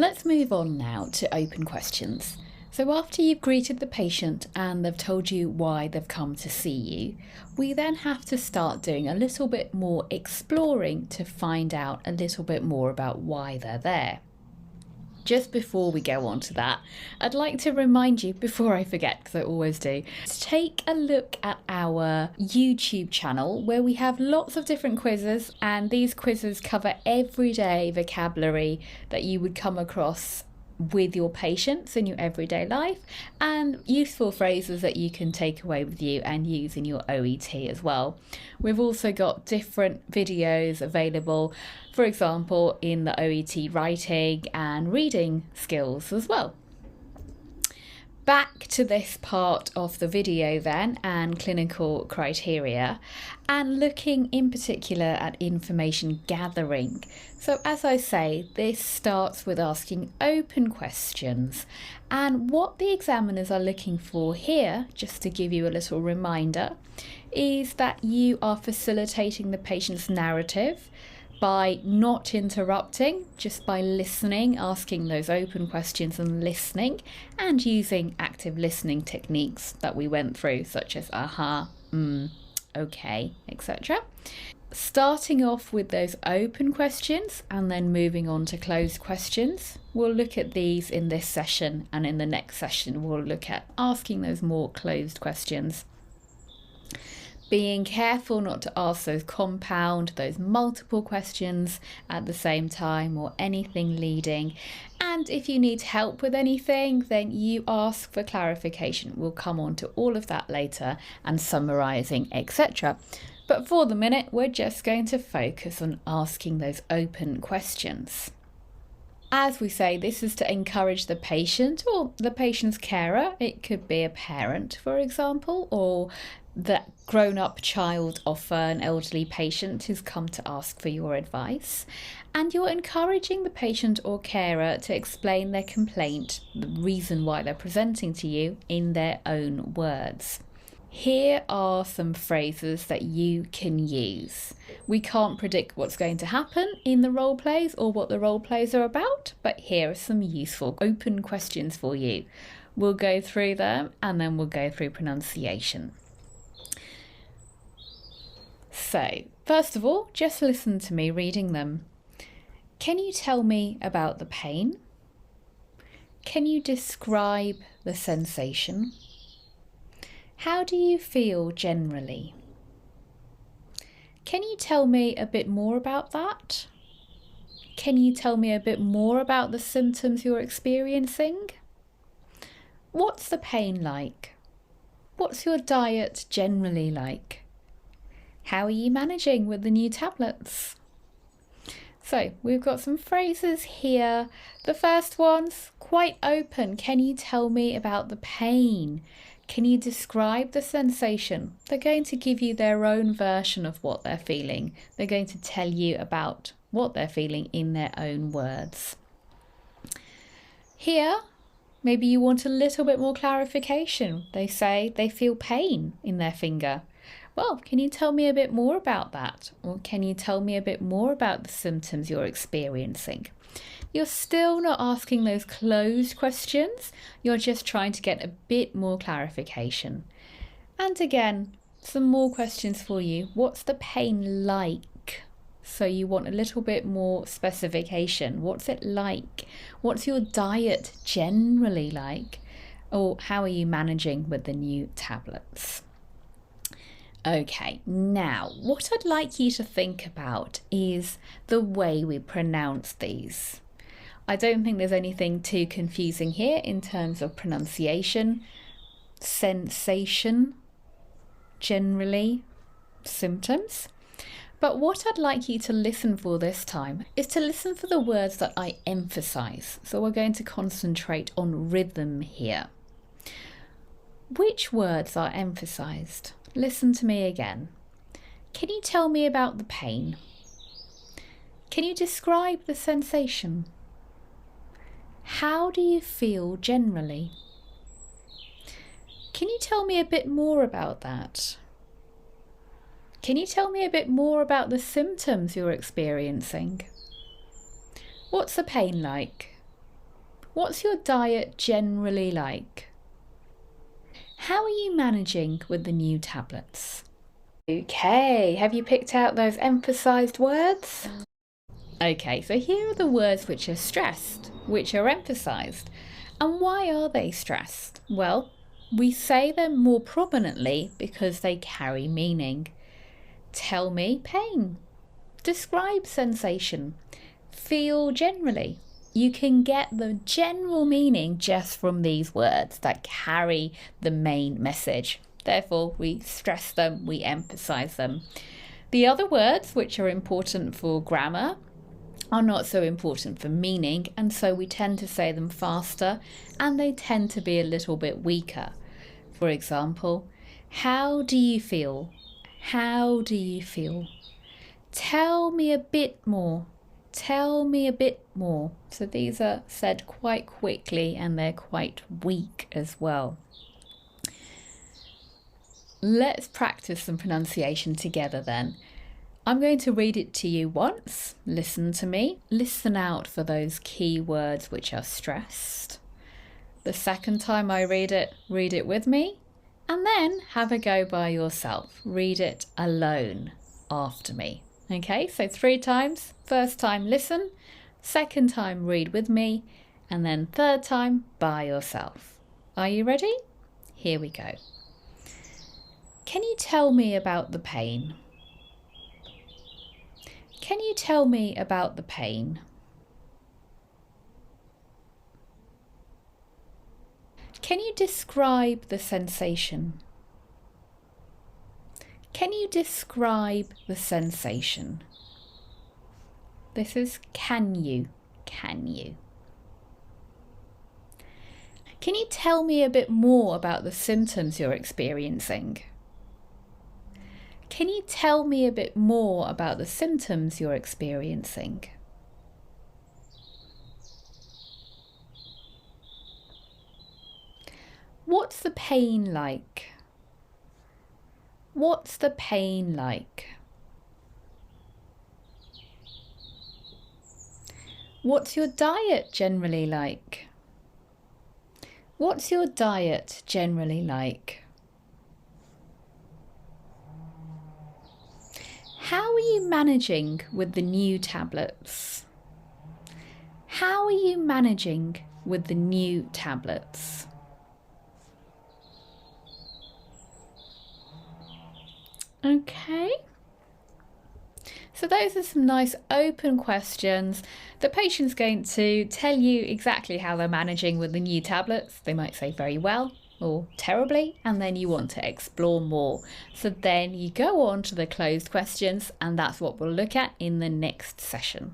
Let's move on now to open questions. So after you've greeted the patient and they've told you why they've come to see you, we then have to start doing a little bit more exploring to find out a little bit more about why they're there. Just before we go on to that, I'd like to remind you, before I forget, because I always do, to take a look at our YouTube channel where we have lots of different quizzes, and these quizzes cover everyday vocabulary that you would come across with your patients in your everyday life, and useful phrases that you can take away with you and use in your OET as well. We've also got different videos available, for example, in the OET writing and reading skills as well. Back to this part of the video then, and clinical criteria, and looking in particular at information gathering. So as I say, this starts with asking open questions, and what the examiners are looking for here, just to give you a little reminder, is that you are facilitating the patient's narrative by not interrupting, just by listening, asking those open questions and listening, and using active listening techniques that we went through, such as aha, okay, etc. Starting off with those open questions and then moving on to closed questions. We'll look at these in this session, and in the next session we'll look at asking those more closed questions. Being careful not to ask those compound, those multiple questions at the same time, or anything leading. And if you need help with anything, then you ask for clarification. We'll come on to all of that later, and summarising, etc. But for the minute, we're just going to focus on asking those open questions. As we say, this is to encourage the patient or the patient's carer. It could be a parent, for example, or the grown-up child of an elderly patient who's come to ask for your advice. And you're encouraging the patient or carer to explain their complaint, the reason why they're presenting to you, in their own words. Here are some phrases that you can use. We can't predict what's going to happen in the role plays or what the role plays are about, but here are some useful open questions for you. We'll go through them and then we'll go through pronunciation. So, first of all, just listen to me reading them. Can you tell me about the pain? Can you describe the sensation? How do you feel generally? Can you tell me a bit more about that? Can you tell me a bit more about the symptoms you're experiencing? What's the pain like? What's your diet generally like? How are you managing with the new tablets? So we've got some phrases here. The first one's quite open. Can you tell me about the pain? Can you describe the sensation? They're going to give you their own version of what they're feeling. They're going to tell you about what they're feeling in their own words. Here, maybe you want a little bit more clarification. They say they feel pain in their finger. Well, can you tell me a bit more about that? Or can you tell me a bit more about the symptoms you're experiencing? You're still not asking those closed questions. You're just trying to get a bit more clarification. And again, some more questions for you. What's the pain like? So you want a little bit more specification. What's it like? What's your diet generally like? Or how are you managing with the new tablets? Okay, now what I'd like you to think about is the way we pronounce these. I don't think there's anything too confusing here in terms of pronunciation, sensation, generally, symptoms. But what I'd like you to listen for this time is to listen for the words that I emphasize. So we're going to concentrate on rhythm here. Which words are emphasized? Listen to me again. Can you tell me about the pain? Can you describe the sensation? How do you feel generally? Can you tell me a bit more about that? Can you tell me a bit more about the symptoms you're experiencing? What's the pain like? What's your diet generally like? How are you managing with the new tablets? Okay, have you picked out those emphasized words? Okay, so here are the words which are stressed, which are emphasized. And why are they stressed? Well, we say them more prominently because they carry meaning. Tell me pain. Describe sensation. Feel generally. You can get the general meaning just from these words that carry the main message. Therefore, we stress them, we emphasize them. The other words, which are important for grammar, are not so important for meaning, and so we tend to say them faster, and they tend to be a little bit weaker. For example, how do you feel? How do you feel? Tell me a bit more. Tell me a bit more. So these are said quite quickly and they're quite weak as well. Let's practice some pronunciation together then. I'm going to read it to you once. Listen to me. Listen out for those key words which are stressed. The second time I read it with me. And then have a go by yourself. Read it alone after me. Okay, so 3 times. First time, listen. Second time, read with me. And then third time, by yourself. Are you ready? Here we go. Can you tell me about the pain? Can you tell me about the pain? Can you describe the sensation? Can you describe the sensation? This is can you. Can you tell me a bit more about the symptoms you're experiencing? Can you tell me a bit more about the symptoms you're experiencing? What's the pain like? What's the pain like? What's your diet generally like? What's your diet generally like? How are you managing with the new tablets? How are you managing with the new tablets? Okay. So those are some nice open questions. The patient's going to tell you exactly how they're managing with the new tablets. They might say very well or terribly, and then you want to explore more. So then you go on to the closed questions, and that's what we'll look at in the next session.